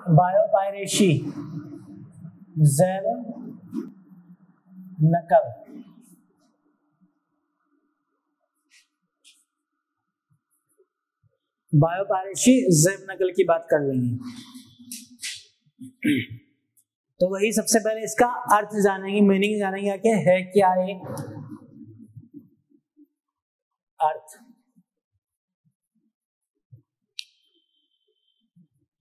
Biopiracy जैव नकल। Biopiracy जैव नकल की बात कर लेंगे। तो वही सबसे पहले इसका अर्थ जानेंगे, मीनिंग जानेंगे कि है क्या ये अर्थ।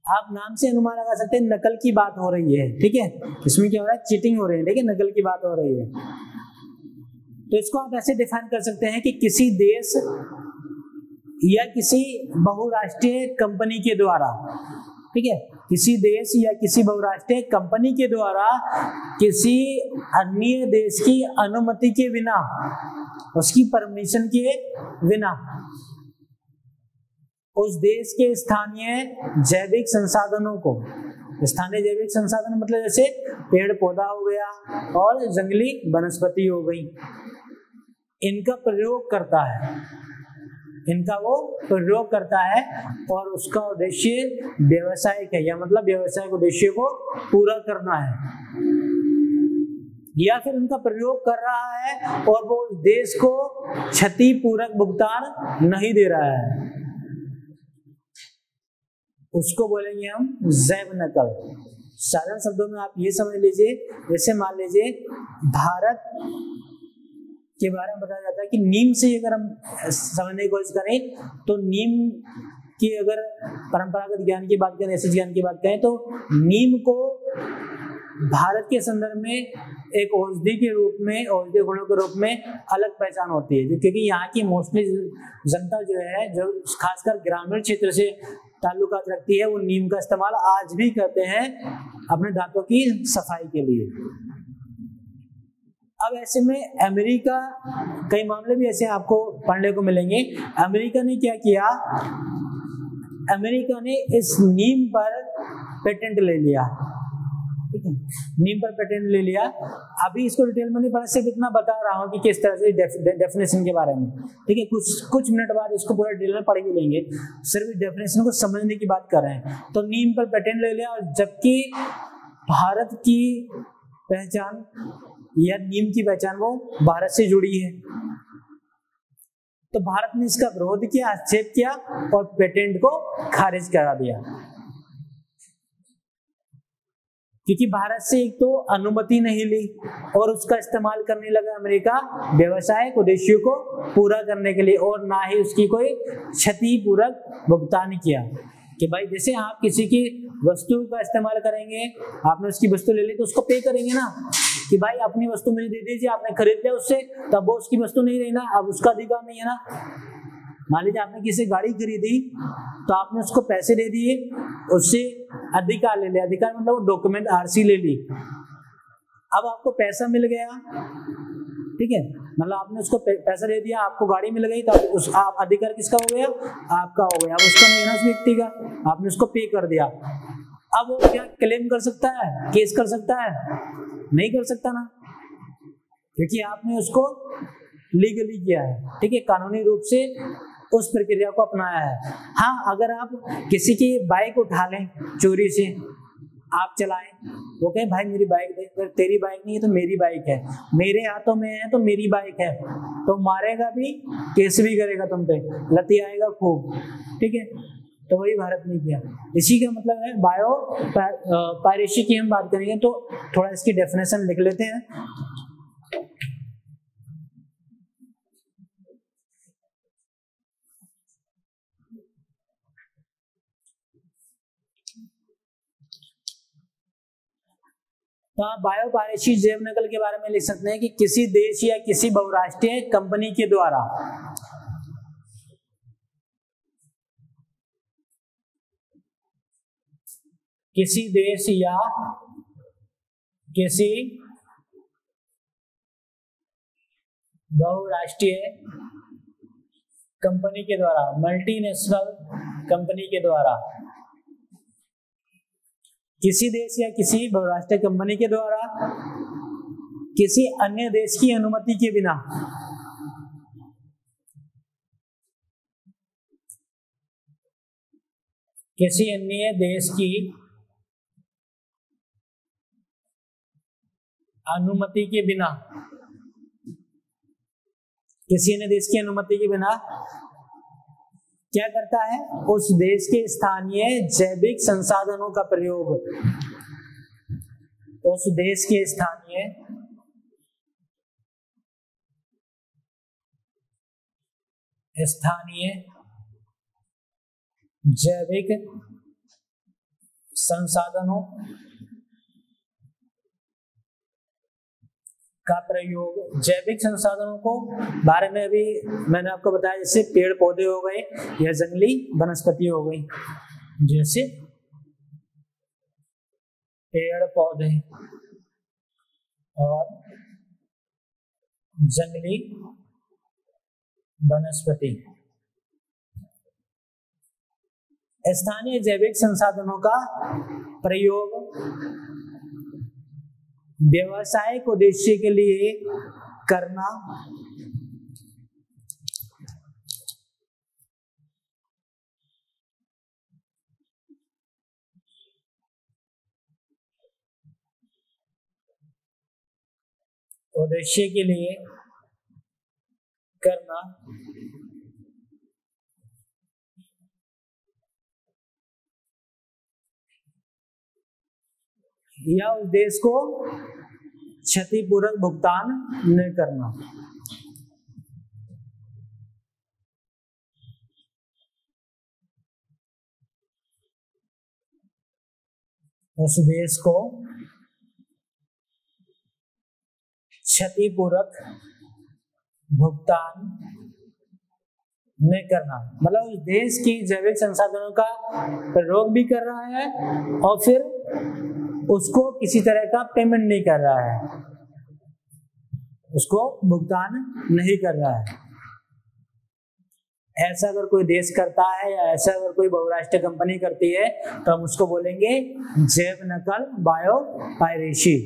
आप नाम से अनुमान लगा सकते हैं नकल की बात हो रही है, ठीक है। इसमें क्या हो रहा है, चीटिंग हो रही है, ठीक है, नकल की बात हो रही है। तो इसको आप ऐसे डिफाइन कर सकते हैं कि किसी देश या किसी बहुराष्ट्रीय कंपनी के द्वारा, ठीक है, किसी देश या किसी बहुराष्ट्रीय कंपनी के द्वारा किसी अन्य देश की अनुमति के बिना, उसकी परमिशन के बिना उस देश के स्थानीय जैविक संसाधनों को, स्थानीय जैविक संसाधन मतलब जैसे पेड़ पौधा हो गया और जंगली वनस्पति हो गई, इनका प्रयोग करता है, इनका वो प्रयोग करता है और उसका उद्देश्य व्यवसायिक है, या मतलब व्यवसायिक उद्देश्य को पूरा करना है, या फिर उनका प्रयोग कर रहा है और वो देश को क्षतिपूरक भुगतान नहीं दे रहा है, उसको बोलेंगे हम जैव नकल। साधारण शब्दों में आप ये समझ लीजिए, जैसे मान लीजिए भारत के बारे में बताया जाता है कि नीम से अगर हम समझने की कोशिश करें तो नीम की अगर परंपरागत ज्ञान की बात करें, ऐसे ज्ञान की बात करें, तो नीम को भारत के संदर्भ में एक औषधि के रूप में, औषधि गुणों के रूप में अलग पहचान होती है, क्योंकि यहाँ की मोस्टली जनता जो है, जो खासकर ग्रामीण क्षेत्र से ताल्लुकात रखती है, वो नीम का इस्तेमाल आज भी करते हैं अपने दांतों की सफाई के लिए। अब ऐसे में अमेरिका, कई मामले भी ऐसे आपको पढ़ने को मिलेंगे, अमेरिका ने क्या किया, अमेरिका ने इस नीम पर पेटेंट ले लिया, ठीक है, नीम पर पेटेंट ले लिया। अभी इसको डिटेल में नहीं पढ़ा, सिर्फ इतना बता रहा हूँ कि किस तरह से डेफिनेशन के बारे में, ठीक है, कुछ मिनट बाद इसको पूरा डिटेल में पढ़ भी लेंगे, सिर्फ डेफिनेशन को समझने की बात कर रहे हैं। तो नीम पर पेटेंट ले लिया, और जबकि भारत की पहचान या नीम की पहचान वो भारत से जुड़ी है, तो भारत ने इसका विरोध किया, आक्षेप किया और पेटेंट को खारिज करा दिया, क्योंकि भारत से एक तो अनुमति नहीं ली और उसका इस्तेमाल करने लगा अमेरिका व्यवसायिक उद्देश्यों को पूरा करने के लिए, और ना ही उसकी कोई क्षतिपूरक भुगतान किया। कि भाई जैसे आप किसी की वस्तु का इस्तेमाल करेंगे, आपने उसकी वस्तु ले ली तो उसको पे करेंगे ना, कि भाई अपनी वस्तु मुझे दे दीजिए, आपने खरीद लिया उससे, तब वो उसकी वस्तु नहीं रही ना, अब उसका अधिकार नहीं है ना। मान लीजिए आपने किसी गाड़ी खरीदी तो आपने उसको पैसे दे दिए, उससे अधिकार ले लिया, अधिकार मतलब डॉक्यूमेंट आरसी ले ली, अब आपको पैसा मिल गया, ठीक है, मतलब आपने उसको पैसा दे दिया, आपको गाड़ी मिल गई, तो उस आप अधिकार किसका हो गया, आपका हो गया, अब उसका नहीं है ना उस व्यक्ति का, आपने उसको पे कर दिया। अब वो क्या क्लेम कर सकता है, केस कर सकता है, नहीं कर सकता ना, क्योंकि आपने उसको लीगली किया है, ठीक है, कानूनी रूप से उस प्रक्रिया को अपनाया है। हाँ, अगर आप किसी की बाइक उठा लें चोरी से, आप चलाएं, वो कहे भाई मेरी बाइक दे, तेरी बाइक नहीं है तो मेरी बाइक है, मेरे हाथों में है तो मेरी बाइक है, तो मारेगा भी, केस भी करेगा तुम पे, लती आएगा खूब, ठीक है, तो वही भारत ने किया। इसी का मतलब है बायो पायरेसी की हम बात करेंगे तो थोड़ा इसकी डेफिनेशन लिख लेते हैं। तो आप बायोपायरेसी जैव नकल के बारे में लिख सकते हैं कि किसी देश या किसी बहुराष्ट्रीय कंपनी के द्वारा किसी देश या किसी बहुराष्ट्रीय कंपनी के द्वारा, मल्टीनेशनल कंपनी के द्वारा, किसी देश या किसी बहुराष्ट्रीय कंपनी के द्वारा किसी अन्य देश की अनुमति के बिना किसी अन्य देश की अनुमति के बिना, किसी अन्य देश की अनुमति के बिना क्या करता है, उस देश के स्थानीय जैविक संसाधनों का प्रयोग, उस देश के स्थानीय जैविक संसाधनों का प्रयोग। जैविक संसाधनों को बारे में अभी मैंने आपको बताया, जैसे पेड़ पौधे हो गए या जंगली वनस्पति हो गई, जैसे पेड़ पौधे और जंगली वनस्पति। स्थानीय जैविक संसाधनों का प्रयोग व्यावसायिक उद्देश्य के लिए करना या उस देश को क्षतिपूर्वक भुगतान न करना। उस देश को क्षतिपूर्वक भुगतान नहीं करना, मतलब उस देश की जैविक संसाधनों का प्रयोग भी कर रहा है और फिर उसको किसी तरह का पेमेंट नहीं कर रहा है, उसको भुगतान नहीं कर रहा है। ऐसा अगर कोई देश करता है या ऐसा अगर कोई बहुराष्ट्रीय कंपनी करती है तो हम उसको बोलेंगे जैव नकल, बायो पायरेसी।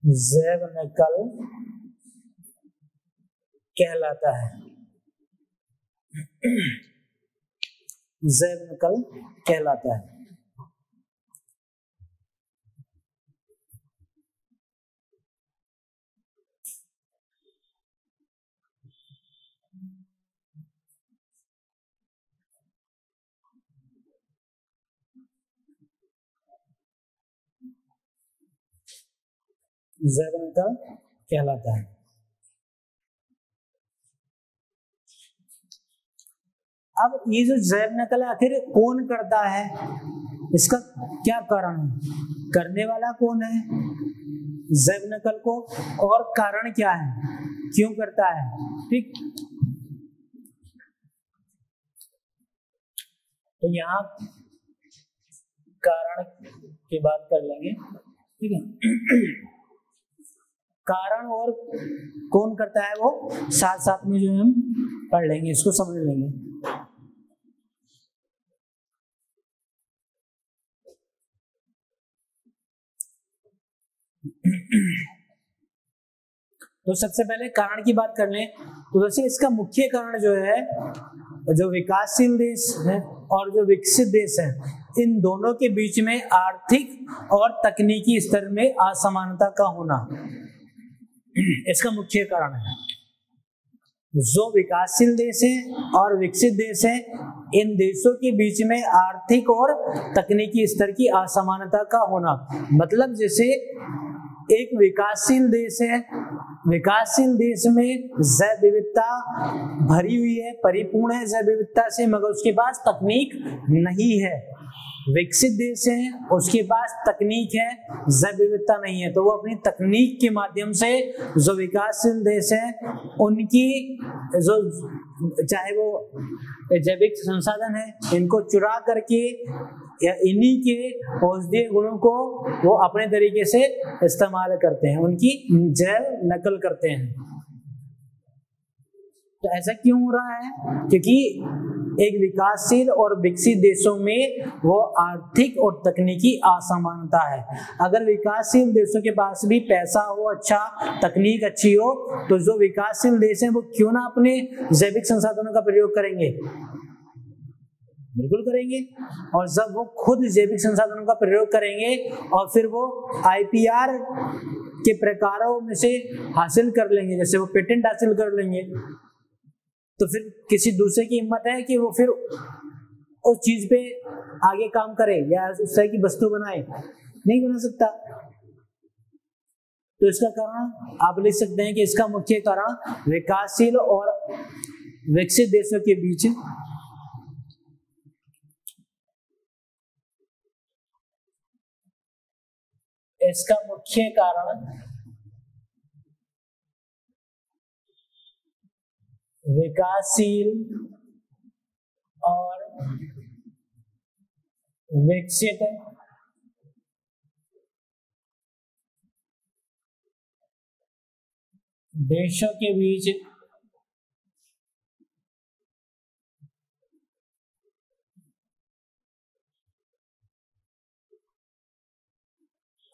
जैव नकल कहलाता है, जैव नकल कहलाता है। जैव नकल कहलाता है। अब ये जो जैव नकल आखिर कौन करता है, इसका क्या कारण है, करने वाला कौन है जैव नकल को, और कारण क्या है, क्यों करता है। ठीक, तो यहाँ कारण की बात कर लेंगे। ठीक है, कारण और कौन करता है वो साथ साथ में जो हम पढ़ लेंगे, इसको समझ लेंगे। तो सबसे पहले कारण की बात कर लें तो वैसे इसका मुख्य कारण जो है, जो विकासशील देश है और जो विकसित देश है, इन दोनों के बीच में आर्थिक और तकनीकी स्तर में असमानता का होना इसका मुख्य कारण है। जो विकासशील देश है और विकसित देश है, इन देशों के बीच में आर्थिक और तकनीकी स्तर की असमानता का होना, मतलब जैसे एक विकासशील देश है, विकासशील देश में जैव विविधता भरी हुई है, परिपूर्ण है जैव विविधता से, मगर उसके पास तकनीक नहीं है। विकसित देश है, उसके पास तकनीक है, जैव विविधता नहीं है, तो वो अपनी तकनीक के माध्यम से जो विकासशील देश है उनकी जो चाहे वो जैविक संसाधन है इनको चुरा करके या इन्हीं के औषधीय गुणों को वो अपने तरीके से इस्तेमाल करते हैं, उनकी जैव नकल करते हैं। तो ऐसा क्यों हो रहा है, क्योंकि एक विकासशील और विकसित देशों में वो आर्थिक और तकनीकी असमानता है। अगर विकासशील देशों के पास भी पैसा हो, अच्छा तकनीक अच्छी हो, तो जो विकासशील देश हैं वो क्यों ना अपने जैविक संसाधनों का प्रयोग करेंगे, बिल्कुल करेंगे। और जब वो खुद जैविक संसाधनों का प्रयोग करेंगे और फिर वो आईपीआर के प्रकारों में से हासिल कर लेंगे, जैसे वो पेटेंट हासिल कर लेंगे, तो फिर किसी दूसरे की हिम्मत है कि वो फिर उस चीज पे आगे काम करे या उस तरह की वस्तु बनाए? नहीं बना सकता। तो इसका कारण आप लिख सकते हैं कि इसका मुख्य कारण विकासशील और विकसित देशों के बीच इसका मुख्य कारण विकासशील और विकसित देशों के बीच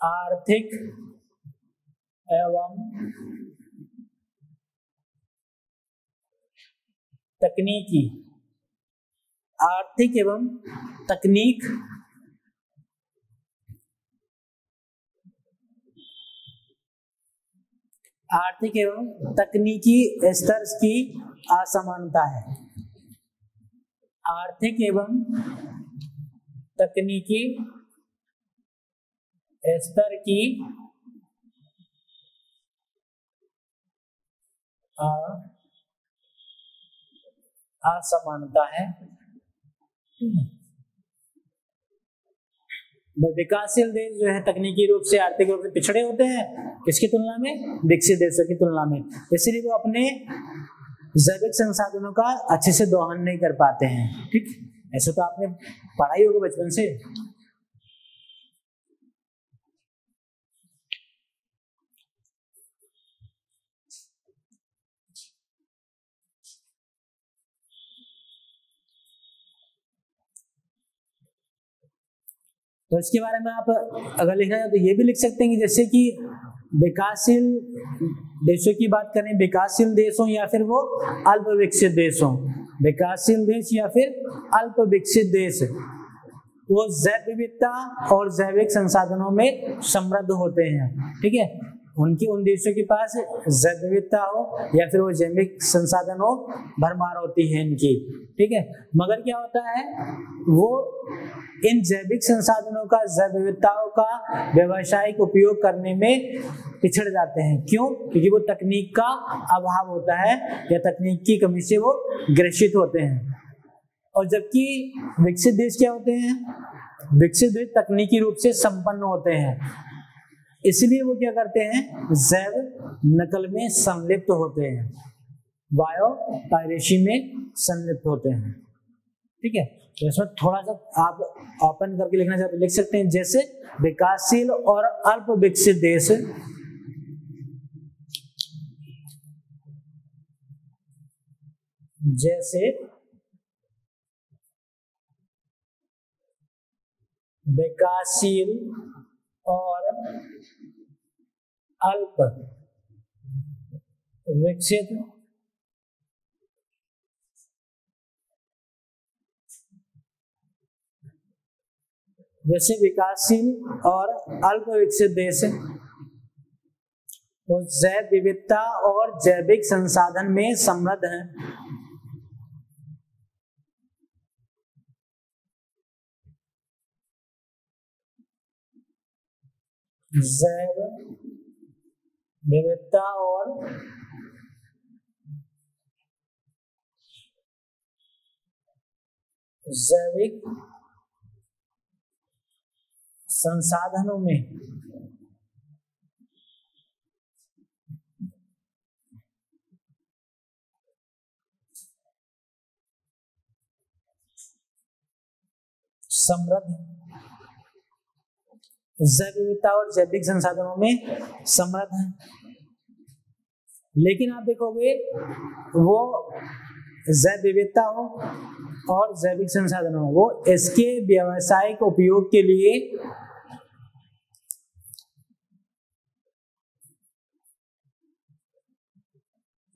आर्थिक एवं तकनीकी आर्थिक एवं तकनीक आर्थिक एवं तकनीकी स्तर की असमानता है। आर्थिक एवं तकनीकी स्तर की असमानता है। विकासशील देश जो है तकनीकी रूप से आर्थिक रूप से पिछड़े होते हैं, किसकी तुलना में? विकसित देशों की तुलना में। इसलिए वो अपने जैविक संसाधनों का अच्छे से दोहन नहीं कर पाते हैं। ठीक, ऐसा तो आपने पढ़ा ही होगा बचपन से। तो इसके बारे में आप अगर लिखना चाहे तो ये भी लिख सकते हैं कि जैसे कि विकासशील देशों की बात करें, विकासशील देश हो या फिर वो अल्प विकसित देश हो, विकासशील देश या फिर अल्प विकसित देश, वो जैव विविधता और जैविक संसाधनों में समृद्ध होते हैं। ठीक है, उनकी उन देशों के पास जैव विविधता हो या फिर वो जैविक संसाधन हो, भरमार होती है इनकी। ठीक है, मगर क्या होता है, वो इन जैविक संसाधनों का, जैव विविधताओं का व्यावसायिक उपयोग करने में पिछड़ जाते हैं। क्यों? क्योंकि वो तकनीक का अभाव होता है या तकनीक की कमी से वो ग्रसित होते हैं। और जबकि विकसित देश क्या होते हैं? विकसित देश तकनीकी रूप से संपन्न होते हैं, इसलिए वो क्या करते हैं, जैव नकल में संलिप्त होते हैं, बायो पायरेसी में संलिप्त होते हैं। ठीक है, तो इसमें थोड़ा सा आप ओपन करके लिखना चाहते लिख सकते हैं, जैसे विकासशील और अल्प विकसित देश जैसे विकासशील और अल्प विकसित जैसे विकासशील और अल्प विकसित देश वो जैव विविधता और जैविक संसाधन में समृद्ध हैं। जैव विविधता और जैविक संसाधनों में समृद्ध, जैव विविधता और जैविक संसाधनों में समृद्ध है। लेकिन आप देखोगे वो जैव विविधता हो और जैविक संसाधन हो, वो इसके व्यावसायिक उपयोग के लिए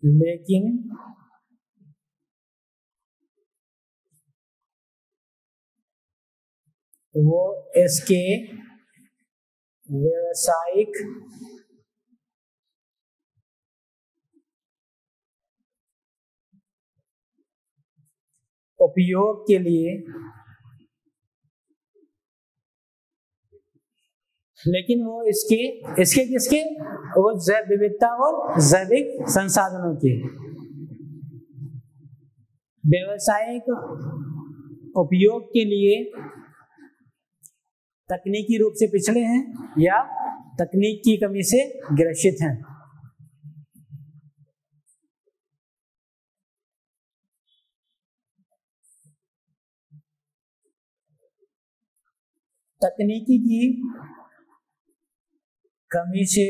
लेकिन वो इसके व्यावसायिक उपयोग के लिए, लेकिन वो इसके इसके किसके, वो जैव विविधता और जैविक संसाधनों के व्यावसायिक उपयोग के लिए तकनीकी रूप से पिछड़े हैं या तकनीक की कमी से ग्रसित हैं। तकनीकी की कमी से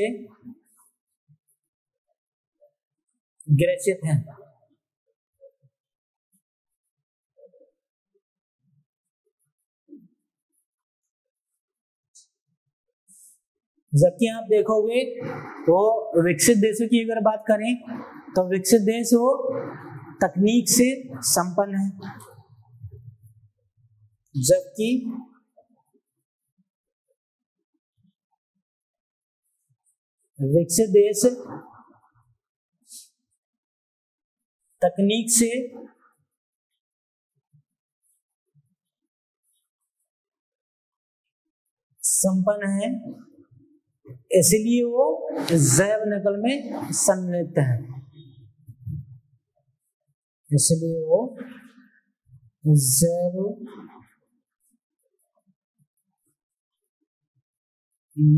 ग्रसित हैं। जबकि आप देखोगे तो विकसित देशों की अगर बात करें तो विकसित देश वो तकनीक से संपन्न है, जबकि विकसित देश तकनीक से संपन्न है, इसलिए वो जैव नकल में सम्मिलित है। इसलिए वो जैव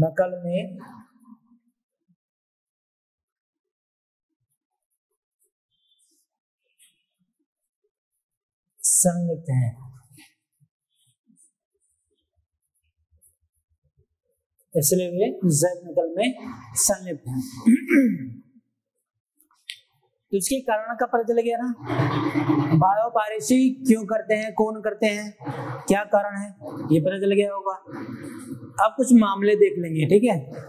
नकल में सम्मिलित है। इसलिए वे जैव नकल में सम्मिलित हैं। तो इसके कारण का पता चल गया ना, बायोपायरेसी क्यों करते हैं, कौन करते हैं, क्या कारण है, ये पता चल गया होगा। अब कुछ मामले देख लेंगे, ठीक है।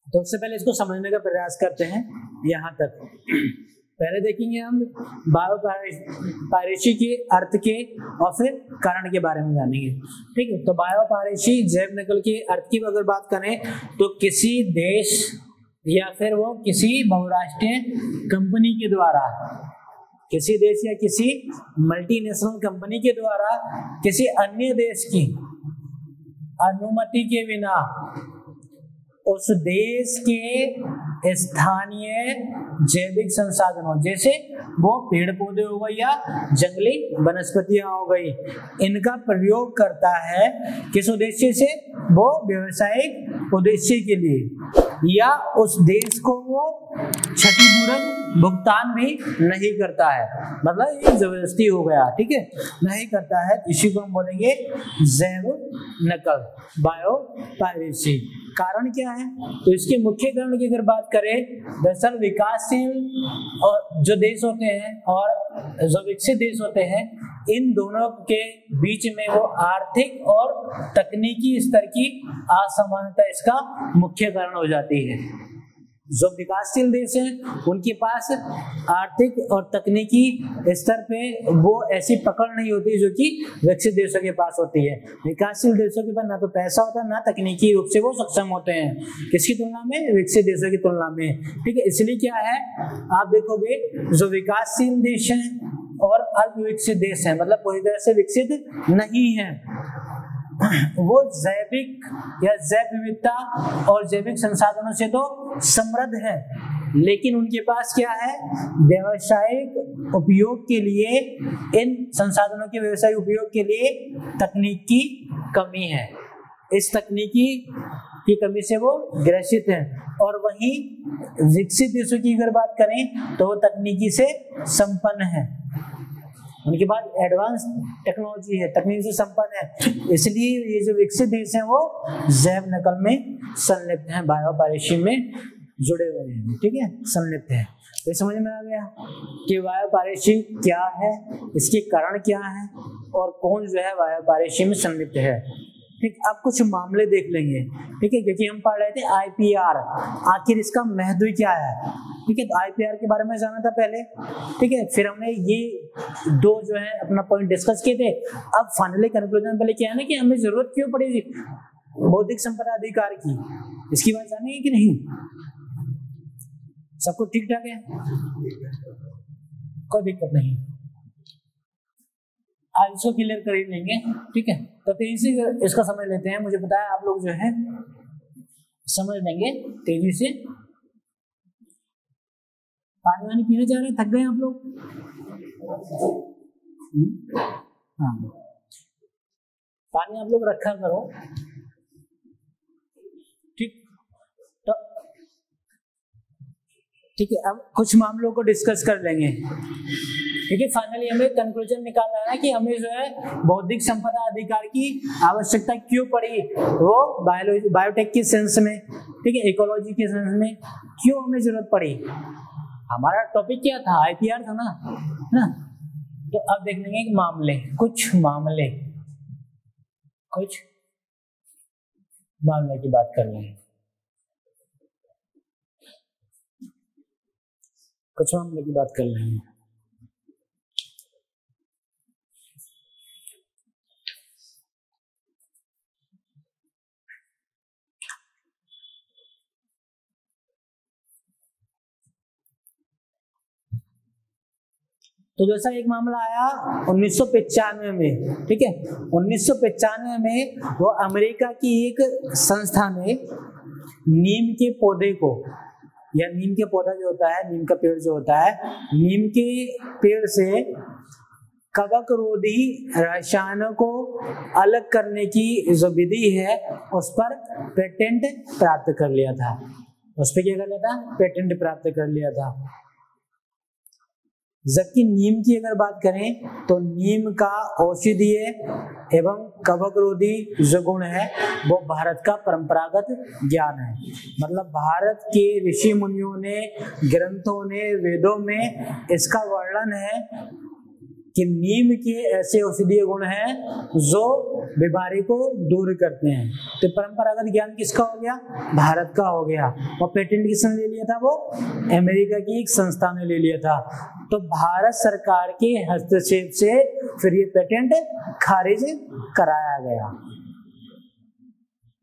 तो उससे पहले इसको समझने का प्रयास करते हैं यहां तक। पहले देखेंगे हम बायोपायरेसी के अर्थ के और फिर कारण के बारे में जानेंगे, ठीक है। तो बायोपायरेसी जैव नकल के अर्थ की अगर बात करें तो किसी देश या फिर वो किसी बहुराष्ट्रीय कंपनी के द्वारा, किसी देश या किसी मल्टीनेशनल कंपनी के द्वारा किसी अन्य देश की अनुमति के बिना उस देश के स्थानीय जैविक संसाधनों, जैसे वो पेड़ पौधे हो गए या जंगली वनस्पतियां हो गई, इनका प्रयोग करता है किस उद्देश्य से, वो व्यावसायिक उद्देश्य के लिए, या उस देश को वो क्षतिपूर्वक भुगतान भी नहीं करता है, मतलब ये जबरदस्ती हो गया, ठीक है, नहीं करता है, इसी को हम बोलेंगे जैव नकल, बायोपायरेसी। कारण क्या है, तो इसके मुख्य कारण की अगर बात करें, दरअसल विकासशील और जो देश होते हैं और जो विकसित देश होते हैं, इन दोनों के बीच में वो आर्थिक और तकनीकी स्तर की असमानता इसका मुख्य कारण हो जाती है। जो विकासशील देश हैं उनके पास आर्थिक और तकनीकी स्तर पे वो ऐसी पकड़ नहीं होती जो कि विकसित देशों के पास होती है। विकासशील देशों के पास ना तो पैसा होता है, ना तकनीकी रूप से वो सक्षम होते हैं, किसकी तुलना में, विकसित देशों की तुलना में, ठीक है। इसलिए क्या है, आप देखोगे जो विकासशील देश हैं और अल्प विकसित देश हैं, मतलब पूरी तरह से विकसित नहीं है, वो जैविक या जैव विविधता और जैविक संसाधनों से तो समृद्ध है, लेकिन उनके पास क्या है, व्यावसायिक उपयोग के लिए, इन संसाधनों के व्यावसायिक उपयोग के लिए तकनीक की कमी है। इस तकनीकी की कमी से वो ग्रसित हैं। और वहीं विकसित देशों की अगर बात करें तो वो तकनीकी से संपन्न है, उनके पास एडवांस टेक्नोलॉजी है, तकनीक से संपन्न है, इसलिए ये जो विकसित देश हैं वो जैव नकल में संलिप्त हैं, बायोपायरेसी में जुड़े हुए हैं, ठीक है, संलिप्त है। तो समझ में आ गया कि बायोपायरेसी क्या है, इसके कारण क्या है और कौन जो है बायोपायरेसी में संलिप्त है। ठीक, अब कुछ मामले देख लेंगे। ठीक है, क्योंकि हम पढ़ रहे थे आईपीआर, आखिर इसका महत्व क्या है। ठीक है, तो आईपीआर के बारे में जाना था पहले। ठीक है, फिर हमने ये दो जो है अपना पॉइंट डिस्कस किए थे। अब फाइनली कंक्लूजन पहले क्या है ना कि हमें जरूरत क्यों पड़ेगी बौद्धिक संपदा अधिकार की, इसकी बात जानेंगे कि नहीं। सब कुछ ठीक ठाक है, कोई दिक्कत नहीं, आज इसको क्लियर कर ही लेंगे। ठीक है, तो तेजी से इसका समझ लेते हैं। मुझे पता है आप लोग जो है समझ लेंगे तेजी से। पानी वानी पीने जा रहे हैं, थक गए आप लोग? हाँ, पानी आप लोग रखा करो। ठीक, तो ठीक है, अब कुछ मामलों को डिस्कस कर लेंगे। ठीक है, फाइनली हमें कंक्लूजन निकालना है कि हमें जो है बौद्धिक संपदा अधिकार की आवश्यकता क्यों पड़ी, वो बायोलॉजी बायोटेक के सेंस में, ठीक है, इकोलॉजी के सेंस में क्यों हमें जरूरत पड़ी। हमारा टॉपिक क्या था, आईपीआर था ना। तो अब देख लेंगे कि मामले, कुछ मामले की बात कर लेंगे। कुछ मामले की बात कर लेंगे। तो जैसा एक मामला आया 1995 में। ठीक है, 1995 में वो अमेरिका की एक संस्था ने नीम के पौधे को, या नीम के पौधा जो होता है, नीम का पेड़ जो होता है, नीम के पेड़ से कवक रोधी रसायनों को अलग करने की जो विधि है उस पर पेटेंट प्राप्त कर लिया था। उस पर क्या कर लिया था, पेटेंट प्राप्त कर लिया था। जबकि नीम की अगर बात करें तो नीम का औषधीय एवं कवक रोधी जो गुण है वो भारत का परंपरागत ज्ञान है। मतलब भारत के ऋषि मुनियों ने, ग्रंथों ने, वेदों में इसका वर्णन है कि नीम के ऐसे औषधीय गुण हैं जो बीमारी को दूर करते हैं। तो परंपरागत ज्ञान किसका हो गया, भारत का हो गया। और पेटेंट किसने ले लिया था, वो अमेरिका की एक संस्था ने ले लिया था। तो भारत सरकार के हस्तक्षेप से फिर ये पेटेंट खारिज कराया गया।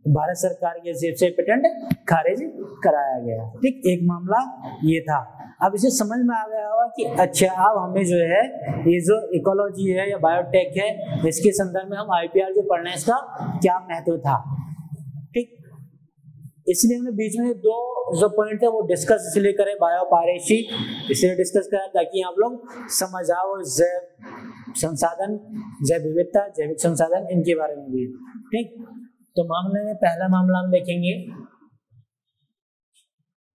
भारत सरकार के हस्तक्षेप से पेटेंट खारिज कराया गया। ठीक, एक मामला ये था। अब इसे समझ में आ गया होगा कि अच्छा अब हमें जो है ये जो इकोलॉजी है या बायोटेक है, इसके संदर्भ में हम आईपीआर जो पढ़ना है इसका क्या महत्व था। ठीक, इसलिए हमने बीच में दो जो पॉइंट है वो डिस्कस इसलिए करें, बायोपायरेसी इसलिए डिस्कस करा ताकि आप लोग समझ आओ जैव संसाधन, जैव विविधता, जैविक संसाधन, इनके बारे में भी। ठीक, तो मामले में पहला मामला हम देखेंगे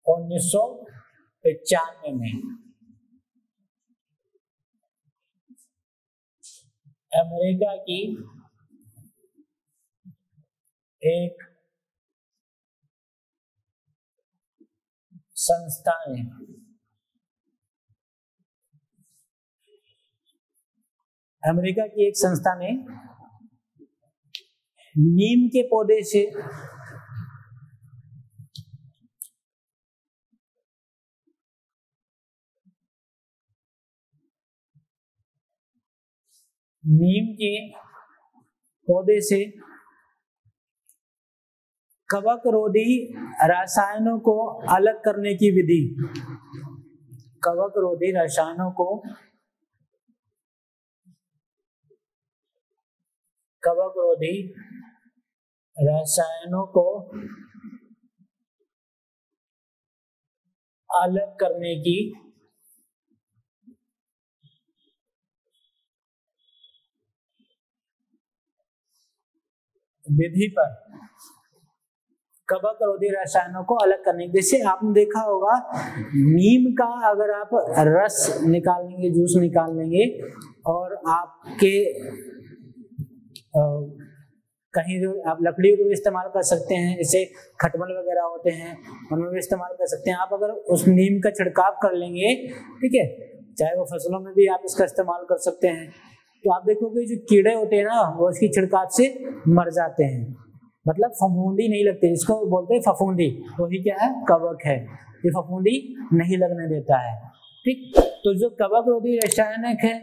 1995 में अमेरिका की एक संस्था ने नीम के पौधे से कवक रोधी रसायनों को अलग करने की विधि, कवक रोधी रसायनों को अलग करने की विधि पर, कवक रोधी रसायनों को अलग करने, जैसे आपने देखा होगा नीम का अगर आप रस निकाल लेंगे, जूस निकाल लेंगे और आपके कहीं जो आप लकड़ियों को भी इस्तेमाल कर सकते हैं, जैसे खटमल वगैरह होते हैं उनमें भी इस्तेमाल कर सकते हैं। आप अगर उस नीम का छिड़काव कर लेंगे, ठीक है, चाहे वो फसलों में भी आप इसका इस्तेमाल कर सकते हैं, तो आप देखोगे जो कीड़े होते हैं ना वो इसकी छिड़काव से मर जाते हैं, मतलब फफूंदी नहीं लगती, जिसको बोलते हैं फफूंदी, वही क्या है, कवक है, ये फफूंदी नहीं लगने देता है। ठीक, तो जो कवक रोधी रसायन है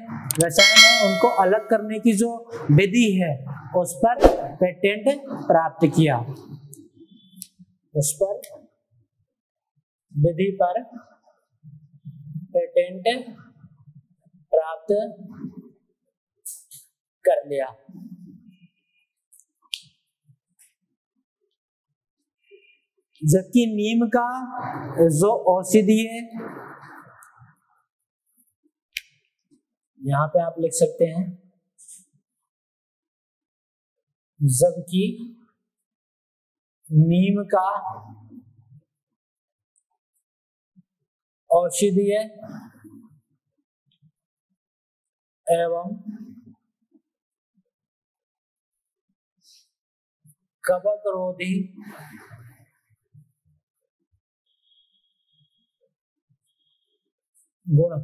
उनको अलग करने की जो विधि है उस पर पेटेंट प्राप्त किया, उस पर विधि पर पेटेंट प्राप्त कर लिया। जबकि नीम का जो औषधि है, यहां पे आप लिख सकते हैं, जबकि नीम का औषधि है एवं कवक रोधी गुण,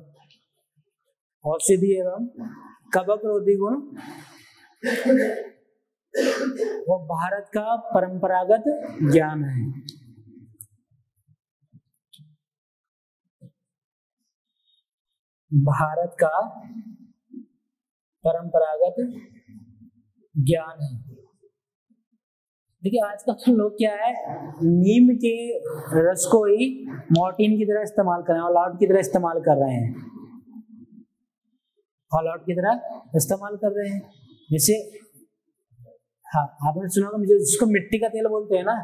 औषधि एवं कवक रोधी गुण वो भारत का परंपरागत ज्ञान है। भारत का परंपरागत ज्ञान है। देखिए आजकल तो लोग क्या है, नीम के रस को ही मॉर्टिन की तरह इस्तेमाल कर रहे हैं, ऑल आउट की तरह इस्तेमाल कर रहे हैं, ऑल आउट की तरह इस्तेमाल कर रहे हैं। जैसे हाँ आपने सुना होगा, जिसको मिट्टी का तेल बोलते हैं ना,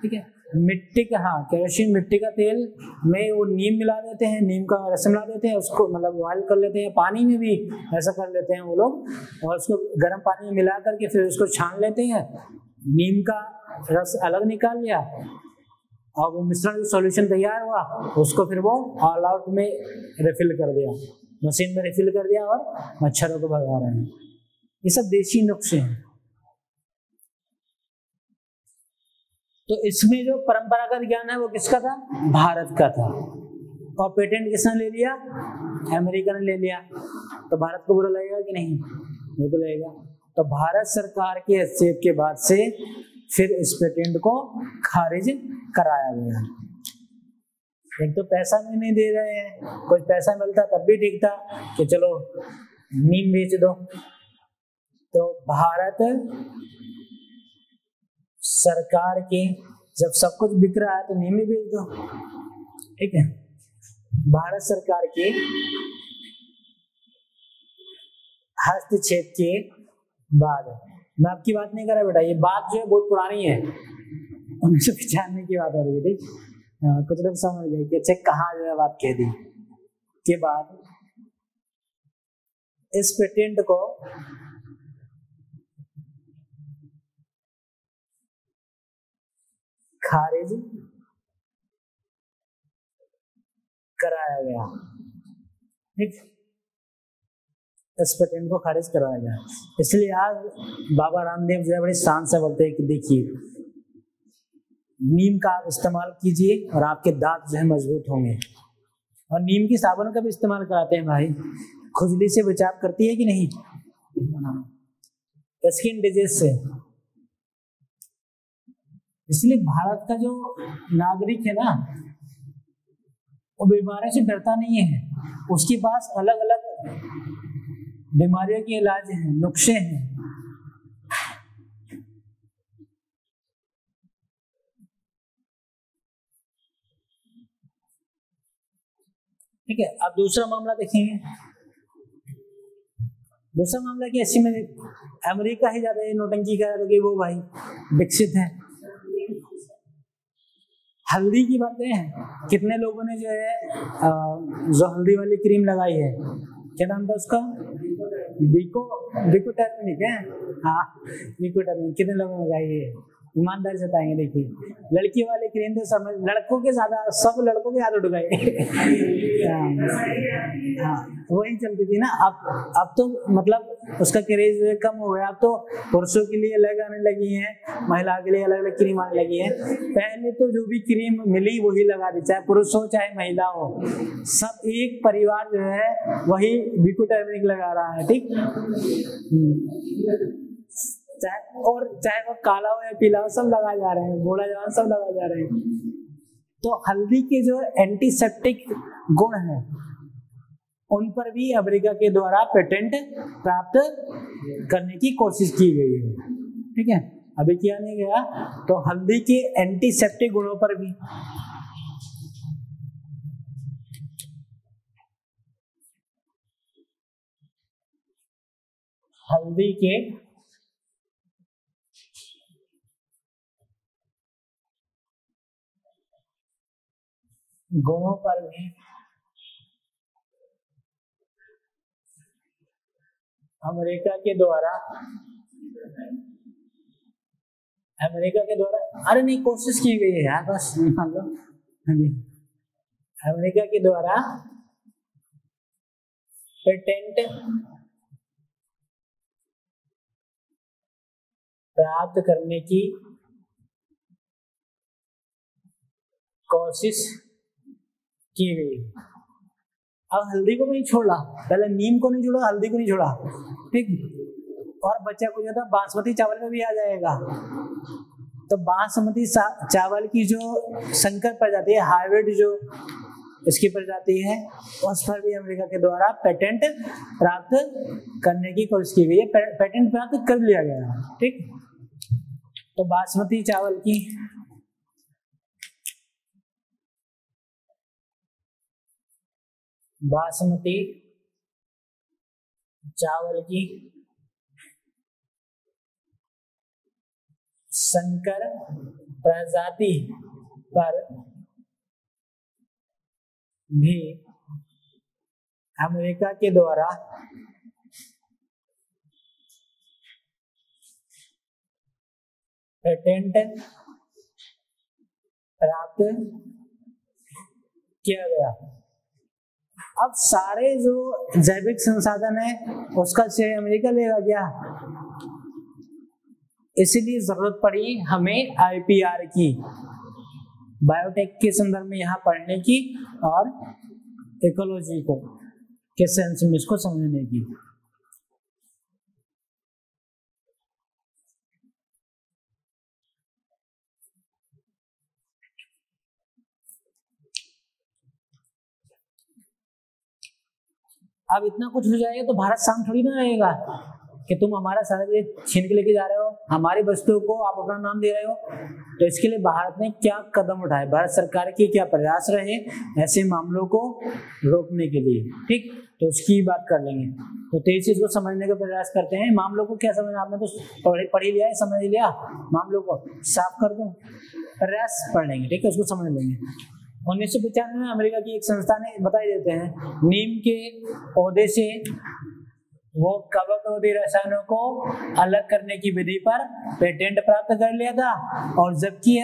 ठीक है, मिट्टी का, हाँ केरोसिन मिट्टी का तेल में वो नीम मिला देते हैं, नीम का रस मिला देते हैं, उसको मतलब बॉयल कर लेते हैं, पानी में भी ऐसा कर लेते हैं वो लोग, और उसको गर्म पानी में मिला करके फिर उसको छान लेते हैं, नीम का रस अलग निकाल लिया और वो मिश्रण जो सॉल्यूशन तैयार हुआ उसको फिर वो ऑल आउट में रिफिल कर दिया, मशीन में रिफिल कर दिया और मच्छरों को भगा रहे हैं। ये सब देसी नुस्खे हैं। तो इसमें जो परंपरागत ज्ञान है वो किसका था, भारत का था, और पेटेंट किसने ले लिया, अमेरिका ने ले लिया। तो भारत को बुरा लगेगा कि नहीं, बिल्कुल लगेगा। तो भारत सरकार के हस्तक्षेप के बाद से फिर इस पेटेंट को खारिज कराया गया। एक तो पैसा भी नहीं दे रहे हैं, कुछ पैसा मिलता तब भी ठीक था कि चलो नीम बेच दो। तो भारत सरकार के जब सब कुछ बिक रहा है तो नीम ही बेच दो, ठीक है। भारत सरकार के हस्तक्षेप के बाद, मैं आपकी बात नहीं कर रहा बेटा, ये बात जो है बहुत पुरानी है, 1995 की बात हो रही है, ठीक। कुछ लोग समझ गए कि अच्छा कहाँ जो है बात कह दी के बाद इस पेटेंट को खारिज कराया गया, ठीक। इस पेटेंट को खारिज कराया गया। इसलिए आज बाबा रामदेव जो है बड़ी शान से बोलते हैं कि देखिए नीम का आप इस्तेमाल कीजिए और आपके दांत जो है मजबूत होंगे। और नीम की साबुन का भी इस्तेमाल कराते हैं भाई, खुजली से बचाव करती है कि नहीं, स्किन डिजीज से। इसलिए भारत का जो नागरिक है ना वो बीमारियों से डरता नहीं है, उसके पास अलग अलग बीमारियों के इलाज हैं, नुस्खे हैं। ठीक है, अब दूसरा मामला देखेंगे। दूसरा मामला कि ऐसी में अमेरिका ही ज्यादा नोटंकी कर रहा था कि वो भाई विकसित है। हल्दी की बातें हैं, कितने लोगों ने जो है जो हल्दी वाली क्रीम लगाई है, क्या नाम था उसका, विकोटर्मिक है, हाँ विकोटर्मिक, कितने लोगों ने लगाई है, ईमानदारी से बताएंगे। देखिए लड़की वाले क्रीम तो समझ, लड़कों के ज्यादा, सब लड़कों के हाथ उठ गए। हाँ वही चलती थी ना। अब तो मतलब उसका क्रेज कम हो गया। अब तो पुरुषों के लिए अलग आने लगी है, महिला के लिए अलग अलग क्रीम आने लगी है। पहले तो जो भी क्रीम मिली वही लगा दी, चाहे पुरुष हो चाहे महिला हो, सब एक परिवार जो है वही विको टर्मरिक लगा रहा है। ठीक, चाहे वो काला हो या पीला हो, सब लगाए जा रहे हैं, बूढ़ा जवान सब लगाए जा रहे हैं। तो हल्दी के जो एंटीसेप्टिक गुण हैं उन पर भी अमेरिका के द्वारा पेटेंट प्राप्त करने की कोशिश की गई है। ठीक है, अभी किया नहीं गया। तो हल्दी के एंटीसेप्टिक गुणों पर भी हल्दी के गुणों पर भी अमेरिका के द्वारा अरे नहीं, कोशिश की गई है यार, बस मान लो। अमेरिका के द्वारा पेटेंट प्राप्त करने की कोशिश की गई। अब हल्दी को नहीं छोड़ा, पहले नीम को नहीं छोड़ा, हल्दी को नहीं छोड़ा। ठीक, और बच्चा कुछ होता बासमती चावल में भी आ जाएगा। तो बासमती चावल की जो संकर प्रजाति है, हाइब्रिड जो इसकी प्रजाति है, उस पर भी अमेरिका के द्वारा पेटेंट प्राप्त करने की कोशिश की गई है। पेटेंट प्राप्त कर लिया गया। ठीक, तो बासमती चावल की संकर प्रजाति पर भी अमेरिका के द्वारा पेटेंट प्राप्त किया गया। अब सारे जो जैविक संसाधन है उसका श्रेय अमेरिका लेगा क्या? इसीलिए जरूरत पड़ी हमें आईपीआर की, बायोटेक के संदर्भ में यहाँ पढ़ने की और इकोलॉजी को के सेंस में इसको समझने की। अब इतना कुछ हो जाएगा तो भारत शांत थोड़ी ना रहेगा कि तुम हमारा सारा ये छीन के लेके जा रहे हो, हमारी वस्तुओं को आप अपना नाम दे रहे हो। तो इसके लिए भारत ने क्या कदम उठाए, भारत सरकार के क्या प्रयास रहे ऐसे मामलों को रोकने के लिए। ठीक, तो उसकी बात कर लेंगे। तो तेज चीज को समझने का प्रयास करते हैं। मामलों को क्या समझना, आपने तो पढ़ ही लिया है, समझ लिया, मामलों को साफ कर दो, प्रयास पढ़ लेंगे। ठीक है, उसको समझ लेंगे। 1995 में अमेरिका की एक संस्था ने बताई देते हैं, नीम के पौधे से वो कवकरोधी रसायनों को अलग करने की विधि पर पेटेंट प्राप्त कर लिया था। और जबकि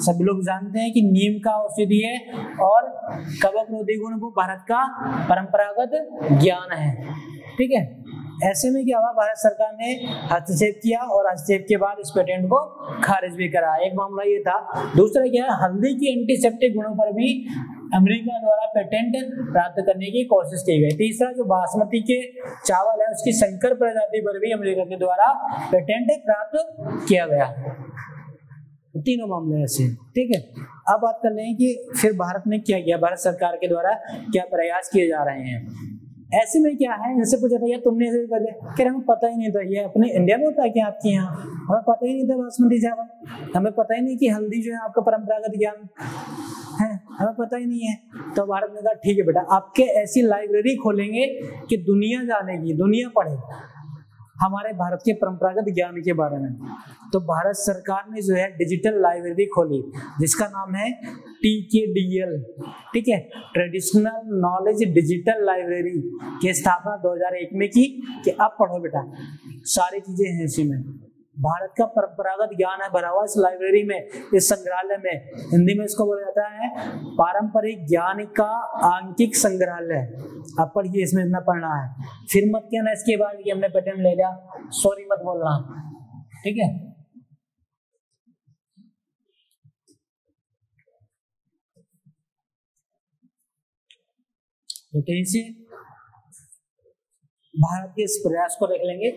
सभी लोग जानते हैं कि नीम का औषधि है और कवकरोधी गुण वो भारत का परंपरागत ज्ञान है। ठीक है, ऐसे में क्या हुआ, भारत सरकार ने हस्तक्षेप किया और हस्तक्षेप के बाद इस पेटेंट को खारिज भी करा। एक मामला ये था। दूसरा क्या है, हल्दी की एंटीसेप्टिक गुणों पर भी अमेरिका द्वारा पेटेंट प्राप्त करने की कोशिश की गई। तीसरा जो बासमती के चावल है उसकी संकर प्रजाति पर भी अमेरिका के द्वारा पेटेंट प्राप्त किया गया। तीनों मामले ऐसे। ठीक है, अब बात कर लें कि फिर भारत ने क्या किया, भारत सरकार के द्वारा क्या प्रयास किए जा रहे हैं। ऐसे में क्या है, इनसे पूछा था यार तुमने ऐसे कर दिया, कह रहे हमें पता ही नहीं था, ये अपने इंडिया में होता है क्या आपके यहाँ, हमें पता ही नहीं था बासमती चावल, हमें पता ही नहीं कि हल्दी जो है आपका परंपरागत ज्ञान है, हमें पता ही नहीं है। तो भारत ने कहा ठीक है बेटा, आपके ऐसी लाइब्रेरी खोलेंगे कि दुनिया जानेगी, दुनिया पढ़े हमारे भारत के परंपरागत ज्ञान के बारे में। तो भारत सरकार ने जो है डिजिटल लाइब्रेरी खोली जिसका नाम है TKDL। ठीक है, ट्रेडिशनल नॉलेज डिजिटल लाइब्रेरी की स्थापना 2001 में की कि अब पढ़ो बेटा, सारी चीजें हैं इसी में। भारत का परंपरागत ज्ञान है भरा हुआ इस लाइब्रेरी में, इस संग्रहालय में। हिंदी में इसको बोला जाता है पारंपरिक ज्ञान का आंकिक संग्रहालय। अब पढ़िए, इसमें इतना पढ़ना है, फिर मत कहना इसके बाद कि हमने पेटेंट ले लिया, सॉरी मत बोलना, ठीक है। तो कहीं से भारत के इस प्रयास को देख लेंगे।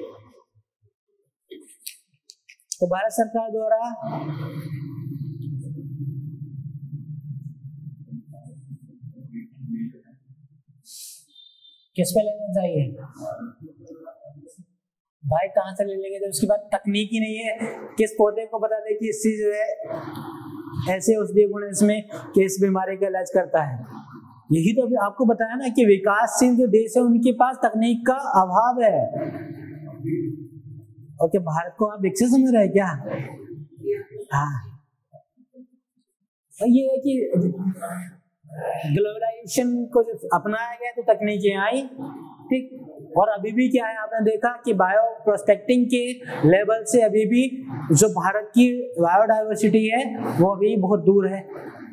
तो भारत सरकार द्वारा किस पे लेना चाहिए भाई, कहां से ले लेंगे जब उसकी बात तकनीक ही नहीं है। किस पौधे को बता दें कि इससे जो है ऐसे औषधीय गुण इसमें कि इस बीमारी का इलाज करता है। यही तो अभी आपको बताया ना कि विकासशील जो देश है उनके पास तकनीक का अभाव है। और क्या भारत को आप विकसित समझ रहे हैं क्या? हाँ, तो ये है कि ग्लोबलाइजेशन को जब अपनाया गया तो तकनीकें आई, ठीक। और अभी भी क्या है, आपने देखा कि बायो प्रोस्पेक्टिंग के लेवल से अभी भी जो भारत की बायोडाइवर्सिटी है वो अभी बहुत दूर है,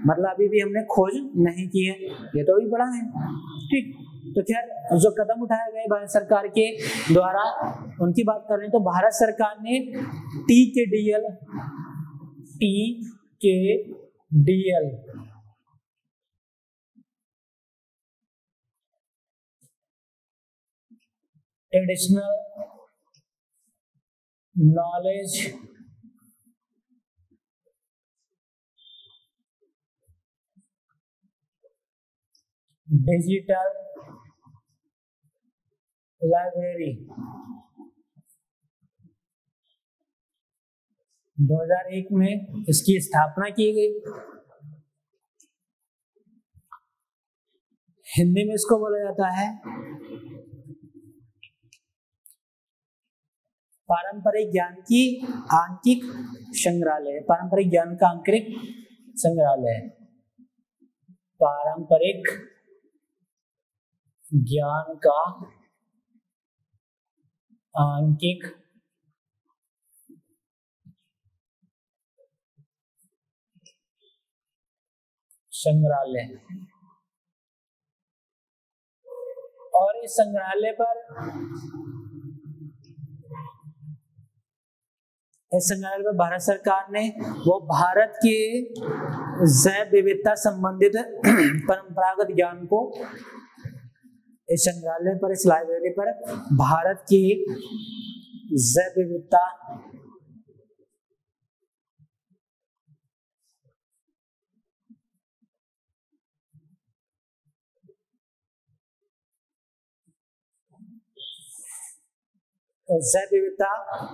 मतलब अभी भी हमने खोज नहीं की है, ये तो भी बड़ा है, ठीक। तो खैर जो कदम उठाए गए भारत सरकार के द्वारा उनकी बात कर रहे हैं, तो भारत सरकार ने TKDL traditional knowledge digital library 2001 में इसकी स्थापना की गई। हिंदी में इसको बोला जाता है पारंपरिक ज्ञान की आंकिक संग्रहालय। पारंपरिक ज्ञान का आंकिक संग्रहालय, पारंपरिक ज्ञान का आंकिक संग्रहालय। और इस संग्रहालय पर भारत सरकार ने वो भारत के जैव विविधता संबंधित परंपरागत ज्ञान को इस संग्रहालय पर, इस लाइब्रेरी पर भारत की जैव विविधता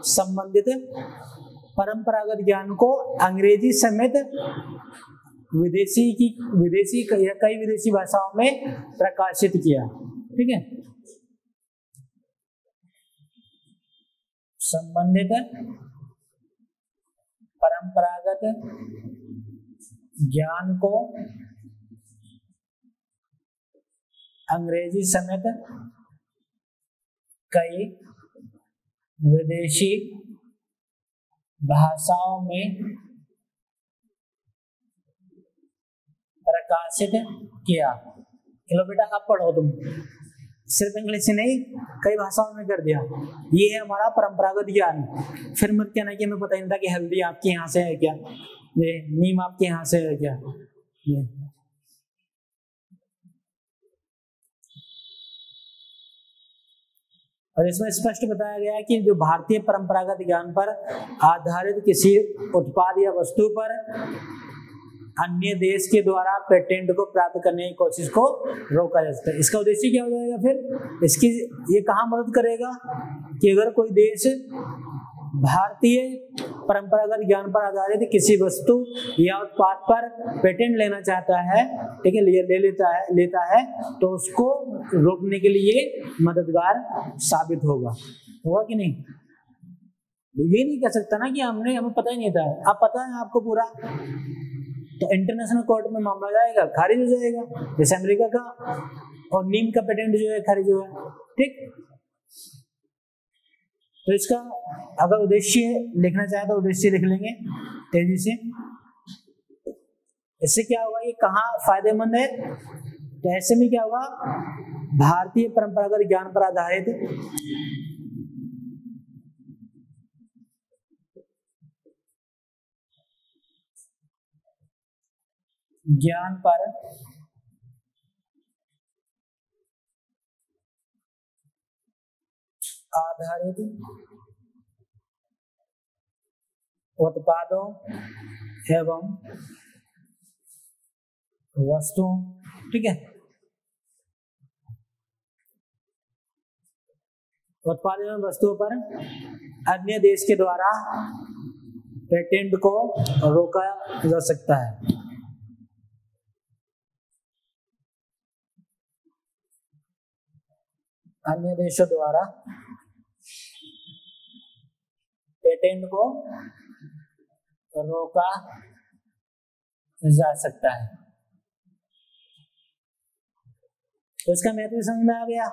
संबंधित परंपरागत ज्ञान को अंग्रेजी समेत कई विदेशी भाषाओं में प्रकाशित किया, ठीक है। संबंधित परंपरागत ज्ञान को अंग्रेजी समेत कई विदेशी भाषाओं में प्रकाशित किया। चलो बेटा आप पढ़ो, तुम सिर्फ इंग्लिश नहीं कई भाषाओं में कर दिया। ये है हमारा परंपरागत ज्ञान। फिर मत कहना कि हमें पता नहीं था कि हल्दी आपके यहाँ से है क्या, ये नीम आपके यहाँ से है क्या। ये और इसमें स्पष्ट बताया गया है कि जो भारतीय परंपरागत ज्ञान पर आधारित किसी उत्पाद या वस्तु पर अन्य देश के द्वारा पेटेंट को प्राप्त करने की कोशिश को रोका जा सकता है। इसका उद्देश्य क्या हो जाएगा फिर, इसकी ये कहाँ मदद करेगा कि अगर कोई देश भारतीय परंपरागत ज्ञान पर आधारित किसी वस्तु या उत्पाद पर पेटेंट लेना चाहता है, ठीक है, लेता है तो उसको रोकने के लिए मददगार साबित होगा कि नहीं। ये नहीं कह सकता ना कि हमें पता ही नहीं था, अब पता है आपको पूरा, तो इंटरनेशनल कोर्ट में मामला जाएगा, खारिज हो जाएगा। जैसे अमेरिका का और नीम का पेटेंट जो है खारिज हुआ, ठीक। तो इसका अगर उद्देश्य लिखना चाहे तो उद्देश्य लिख लेंगे तेजी से। इससे क्या होगा, ये कहाँ फायदेमंद है, तो ऐसे में क्या होगा, भारतीय परंपरागत ज्ञान पर आधारित ज्ञान पर आधारित उत्पादों एवं वस्तुओं, ठीक है, उत्पाद एवं वस्तुओं पर अन्य देश के द्वारा पेटेंट को रोका जा सकता है। अन्य देशों द्वारा पेटेंट को रोका जा सकता है। तो इसका महत्व समझ में आ गया।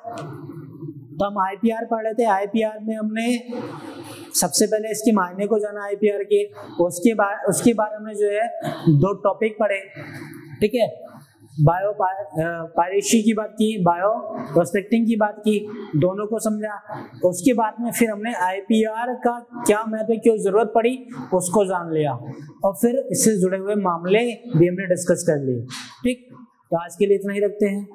तो हम आईपीआर पढ़ रहे थे, आईपीआर में हमने सबसे पहले इसके मायने को जाना आईपीआर के, उसके बाद हमने जो है 2 टॉपिक पढ़े, ठीक है, बायो पायरेसी की बात की, बायो प्रोस्पेक्टिंग की बात की, दोनों को समझा। उसके बाद में फिर हमने आईपीआर का क्या महत्व, क्यों जरूरत पड़ी, उसको जान लिया, और फिर इससे जुड़े हुए मामले भी हमने डिस्कस कर लिए। ठीक, तो आज के लिए इतना ही रखते हैं।